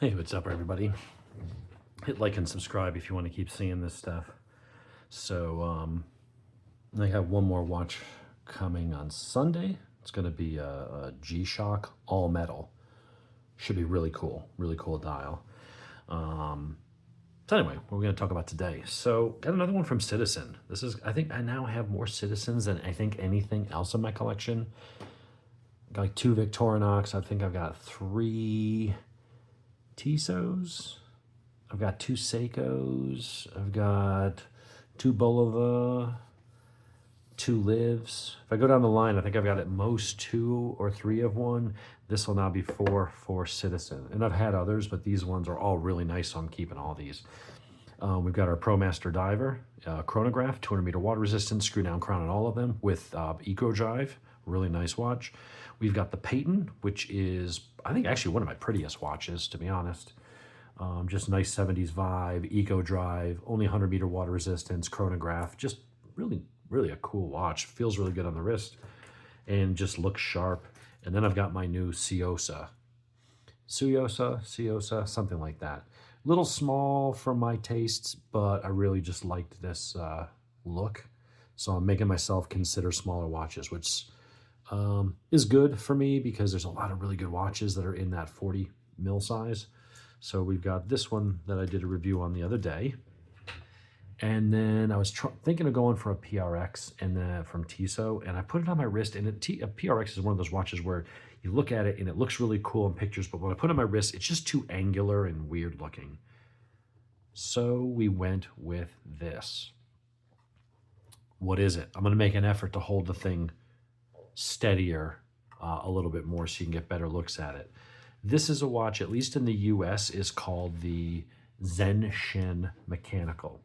Hey, what's up, everybody? Hit like and subscribe if you want to keep seeing this stuff. So, I have one more watch coming on Sunday. It's going to be a G-Shock all metal. Should be really cool dial. So anyway, what we're going to talk about today. So, got another one from Citizen. This is, I think I now have more Citizens than I think anything else in my collection. Got like 2 Victorinox. I think I've got 3 Tissot. I've got 2 Seikos. I've got 2 Bulova, 2 Lives. If I go down the line, I think I've got at most 2 or 3 of one. This will now be 4 for Citizen. And I've had others, but these ones are all really nice, so I'm keeping all these. We've got our ProMaster Diver, chronograph, 200 meter water resistance, screw down crown on all of them with Eco Drive. Really nice watch. We've got the Peyton, which is, I think, actually one of my prettiest watches, to be honest. Just nice 70s vibe, Eco Drive, only 100 meter water resistance, chronograph. Just really a cool watch. Feels really good on the wrist and just looks sharp. And then I've got my new Suyosa, something like that. Little small for my tastes, but I really just liked this look. So I'm making myself consider smaller watches, which is good for me because there's a lot of really good watches that are in that 40 mil size. So we've got this one that I did a review on the other day. And then I was thinking of going for a PRX and from Tissot, and I put it on my wrist. And a PRX is one of those watches where you look at it and it looks really cool in pictures, but when I put it on my wrist, it's just too angular and weird looking. So we went with this. What is it? I'm going to make an effort to hold the thing steadier a little bit more so you can get better looks at it. This is a watch, at least in the US, is called the Zenshin Mechanical.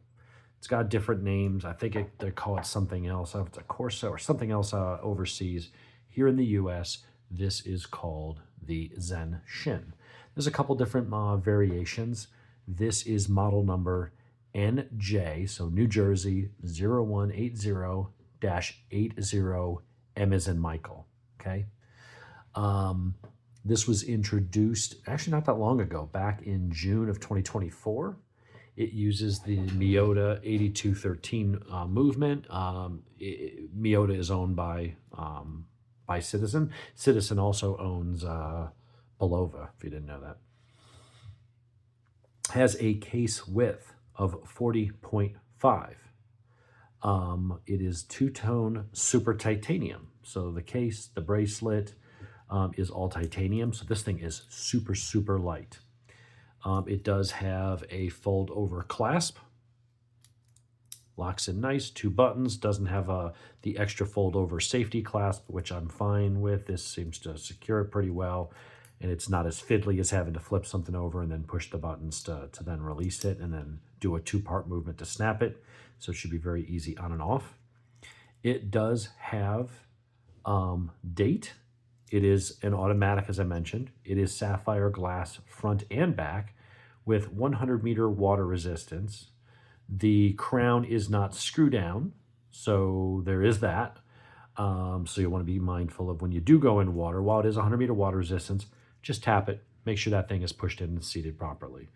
It's got different names. I think they call it something else. I don't know if it's a Corso or something else overseas. Here in the US, this is called the Zenshin. There's a couple different variations. This is model number NJ, so New Jersey 0180-80 M as in Michael, okay? This was introduced actually not that long ago, back in June of 2024. It uses the Miyota 8213 movement. Miyota is owned by Citizen. Citizen also owns Bulova, if you didn't know that. Has a case width of 40.5. It is 2-tone super titanium. So the case, the bracelet, is all titanium. So this thing is super light. It does have a fold over clasp. Locks in nice, 2 buttons. Doesn't have the extra fold over safety clasp, which I'm fine with. This seems to secure it pretty well. And it's not as fiddly as having to flip something over and then push the buttons to then release it and then do a 2-part movement to snap it. So it should be very easy on and off. It does have date. It is an automatic, as I mentioned. It is sapphire glass front and back with 100 meter water resistance. The crown is not screw down, so there is that. So you want to be mindful of when you do go in water. While it is 100 meter water resistance, just tap it. Make sure that thing is pushed in and seated properly.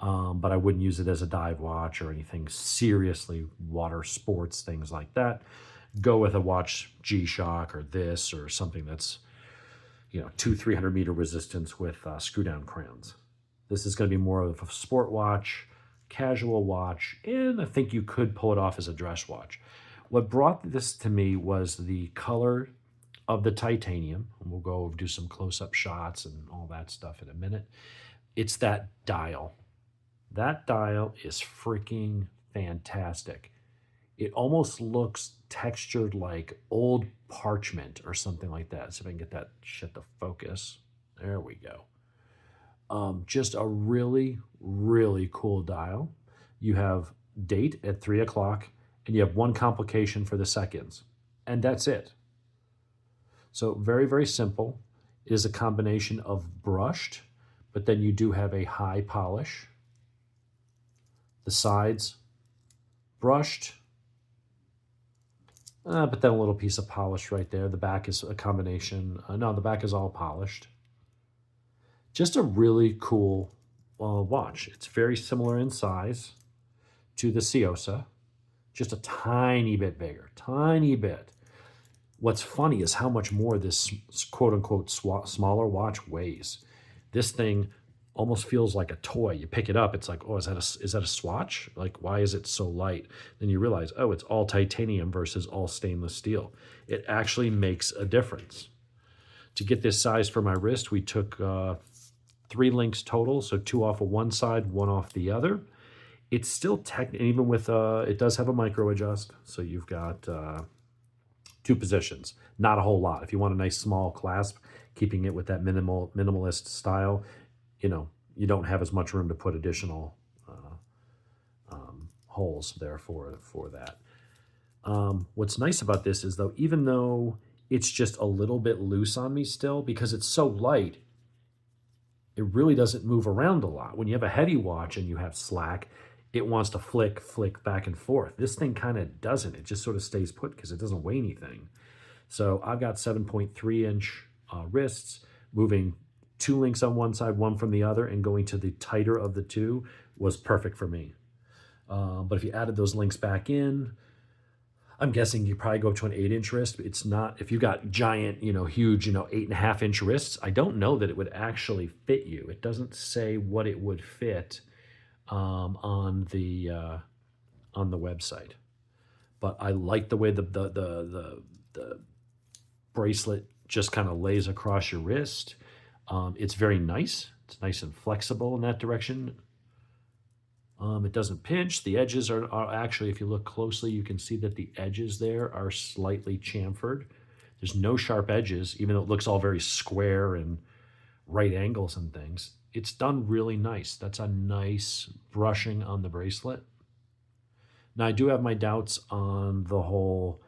But I wouldn't use it as a dive watch or anything seriously water sports, things like that. Go with a watch G-Shock or this or something that's 200-300 meter resistance with screw down crowns. This is going to be more of a sport watch, casual watch, and I think you could pull it off as a dress watch. What brought this to me was the color of the titanium. And we'll go do some close-up shots and all that stuff in a minute. It's that dial. That dial is freaking fantastic. It almost looks textured like old parchment or something like that. See if I can get that shit to focus. There we go. Just a really cool dial. You have date at 3 o'clock and you have 1 complication for the seconds. And that's it. So very simple. It is a combination of brushed, but then you do have a high polish. The sides brushed, but then a little piece of polish right there. The back is a combination. No, the back is all polished. Just a really cool watch. It's very similar in size to the Ciosa, just a tiny bit bigger, tiny bit. What's funny is how much more this quote-unquote smaller watch weighs. This thing almost feels like a toy. You pick it up, it's like, oh, is that a swatch? Like, why is it so light? Then you realize, oh, it's all titanium versus all stainless steel. It actually makes a difference. To get this size for my wrist, we took 3 links total, so 2 off of one side, 1 off the other. It's still even with, it does have a micro adjust, so you've got 2 positions. Not a whole lot. If you want a nice small clasp, keeping it with that minimalist style, you don't have as much room to put additional holes there for that. What's nice about this is, though, even though it's just a little bit loose on me still, because it's so light, it really doesn't move around a lot. When you have a heavy watch and you have slack, it wants to flick back and forth. This thing kind of doesn't. It just sort of stays put because it doesn't weigh anything. So I've got 7.3-inch wrists, moving 2 links on one side, 1 from the other, and going to the tighter of the 2 was perfect for me. But if you added those links back in, I'm guessing you probably go up to an 8-inch wrist. It's not, if you got giant, huge, 8.5-inch wrists, I don't know that it would actually fit you. It doesn't say what it would fit on the website. But I like the way the bracelet just kind of lays across your wrist. It's very nice. It's nice and flexible in that direction. It doesn't pinch. The edges are actually, if you look closely, you can see that the edges there are slightly chamfered. There's no sharp edges, even though it looks all very square and right angles and things. It's done really nice. That's a nice brushing on the bracelet. Now, I do have my doubts on the whole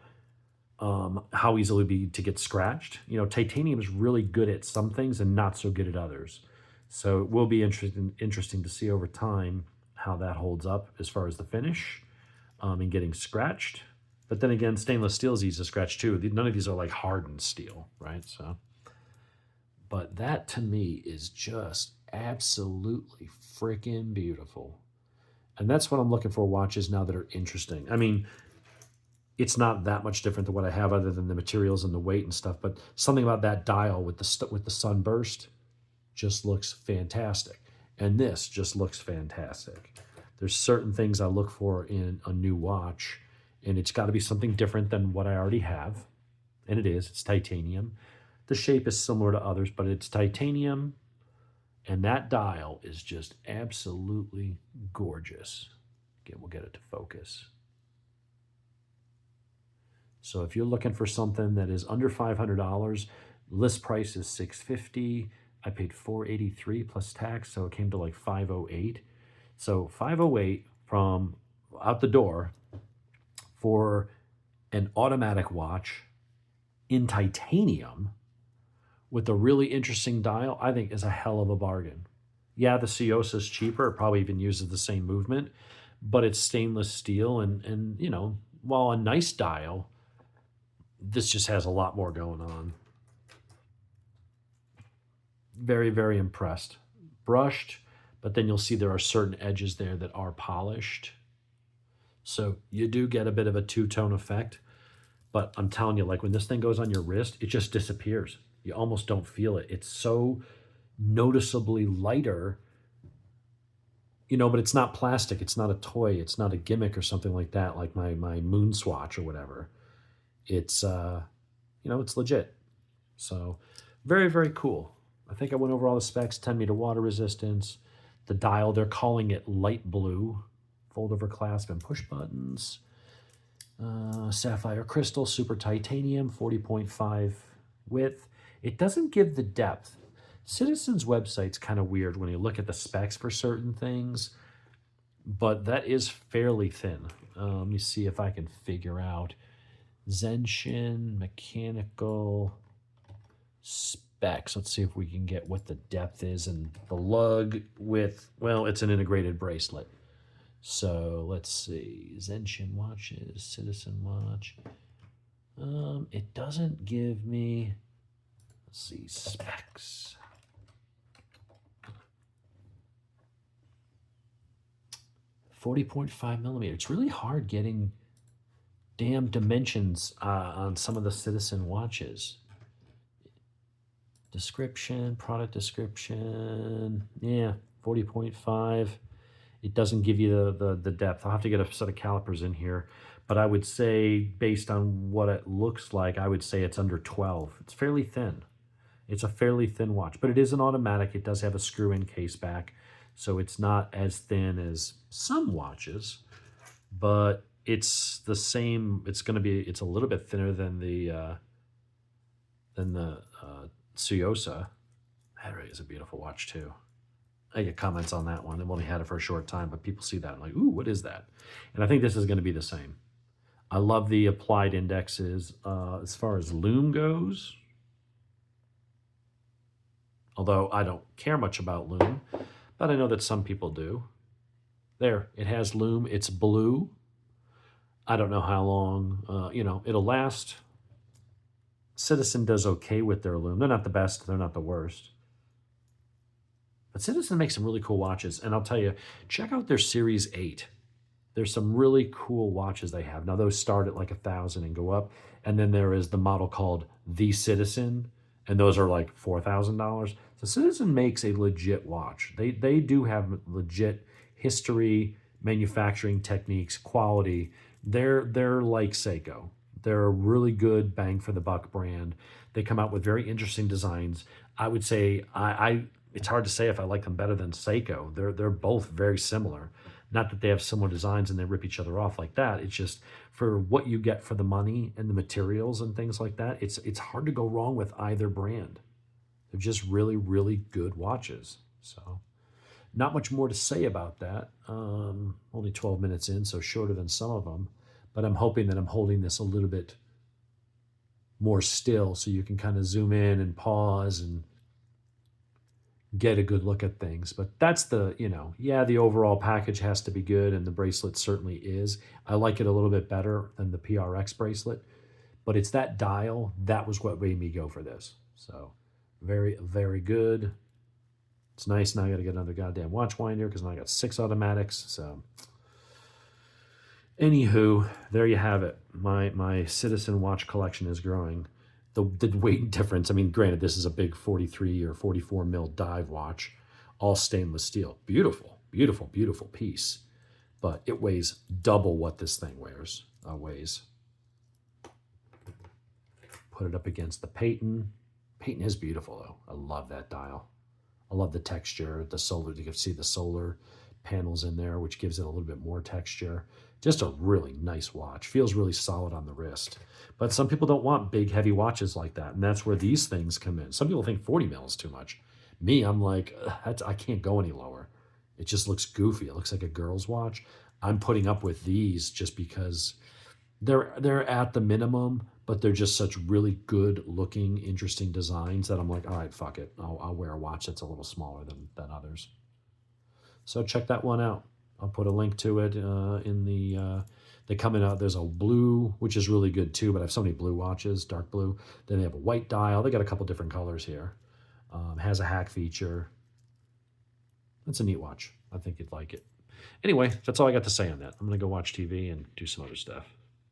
how easily be to get scratched. Titanium is really good at some things and not so good at others. So it will be interesting to see over time how that holds up as far as the finish and getting scratched. But then again, stainless steel is easy to scratch too. None of these are like hardened steel, right? So, but that to me is just absolutely freaking beautiful. And that's what I'm looking for, watches now that are interesting. I mean, it's not that much different than what I have other than the materials and the weight and stuff, but something about that dial with the sunburst just looks fantastic. And this just looks fantastic. There's certain things I look for in a new watch, and it's got to be something different than what I already have. And it is. It's titanium. The shape is similar to others, but it's titanium. And that dial is just absolutely gorgeous. Again, we'll get it to focus. So if you're looking for something that is under $500, list price is $650. I paid $483 plus tax, so it came to like $508. So $508 from out the door for an automatic watch in titanium with a really interesting dial, I think is a hell of a bargain. Yeah, the Ciosa is cheaper. It probably even uses the same movement, but it's stainless steel. And while a nice dial, this just has a lot more going on. Very, very impressed. Brushed, but then you'll see there are certain edges there that are polished. So you do get a bit of a two-tone effect. But I'm telling you, like when this thing goes on your wrist, it just disappears. You almost don't feel it. It's so noticeably lighter, but it's not plastic. It's not a toy. It's not a gimmick or something like that, like my moon swatch or whatever. It's, it's legit. So very, very cool. I think I went over all the specs. 10-meter water resistance. The dial, they're calling it light blue. Fold over clasp and push buttons. Sapphire crystal, super titanium, 40.5 width. It doesn't give the depth. Citizen's website's kind of weird when you look at the specs for certain things, but that is fairly thin. Let me see if I can figure out Zenshin Mechanical specs. Let's see if we can get what the depth is and the lug width. Well, it's an integrated bracelet. So let's see, Zenshin watches, Citizen watch. It doesn't give me, let's see, specs. 40.5 millimeter. It's really hard getting damn dimensions on some of the Citizen watches. Description, product description. Yeah, 40.5. It doesn't give you the depth. I'll have to get a set of calipers in here. But I would say, based on what it looks like, I would say it's under 12. It's fairly thin. It's a fairly thin watch, but it is an automatic. It does have a screw-in case back, so it's not as thin as some watches, but it's the same. It's a little bit thinner than the Suyosa. That really is a beautiful watch too. I get comments on that one. I've only had it for a short time, but people see that and like, ooh, what is that? And I think this is going to be the same. I love the applied indexes. As far as lume goes, although I don't care much about lume, but I know that some people do. There, it has lume. It's blue. I don't know how long, it'll last. Citizen does okay with their lume. They're not the best. They're not the worst. But Citizen makes some really cool watches. And I'll tell you, check out their Series 8. There's some really cool watches they have. Now, those start at like $1,000 and go up. And then there is the model called the Citizen, and those are like $4,000. So Citizen makes a legit watch. They do have legit history, manufacturing techniques, quality. They're like Seiko. They're a really good bang for the buck brand. They come out with very interesting designs. I would say it's hard to say if I like them better than Seiko. They're both very similar. Not that they have similar designs and they rip each other off like that. It's just for what you get for the money and the materials and things like that, it's hard to go wrong with either brand. They're just really, really good watches. So not much more to say about that. Only 12 minutes in, so shorter than some of them. But I'm hoping that I'm holding this a little bit more still so you can kind of zoom in and pause and get a good look at things. But that's the overall package has to be good, and the bracelet certainly is. I like it a little bit better than the PRX bracelet, but it's that dial. That was what made me go for this. So very, very good. It's nice. Now I got to get another goddamn watch winder because now I got 6 automatics. So anywho, there you have it. My Citizen watch collection is growing. The weight difference, I mean, granted, this is a big 43 or 44 mil dive watch, all stainless steel. Beautiful, beautiful, beautiful piece. But it weighs double what this thing weighs. Put it up against the Peyton. Peyton is beautiful, though. I love that dial. I love the texture, the solar. You can see the solar panels in there, which gives it a little bit more texture. Just a really nice watch. Feels really solid on the wrist. But some people don't want big, heavy watches like that, and that's where these things come in. Some people think 40 mil is too much. Me, I'm like, I can't go any lower. It just looks goofy. It looks like a girl's watch. I'm putting up with these just because they're at the minimum, but they're just such really good-looking, interesting designs that I'm like, all right, fuck it. I'll wear a watch that's a little smaller than others. So check that one out. I'll put a link to it in the... They come in out. There's a blue, which is really good too, but I have so many blue watches, dark blue. Then they have a white dial. They got a couple different colors here. Has a hack feature. That's a neat watch. I think you'd like it. Anyway, that's all I got to say on that. I'm going to go watch TV and do some other stuff.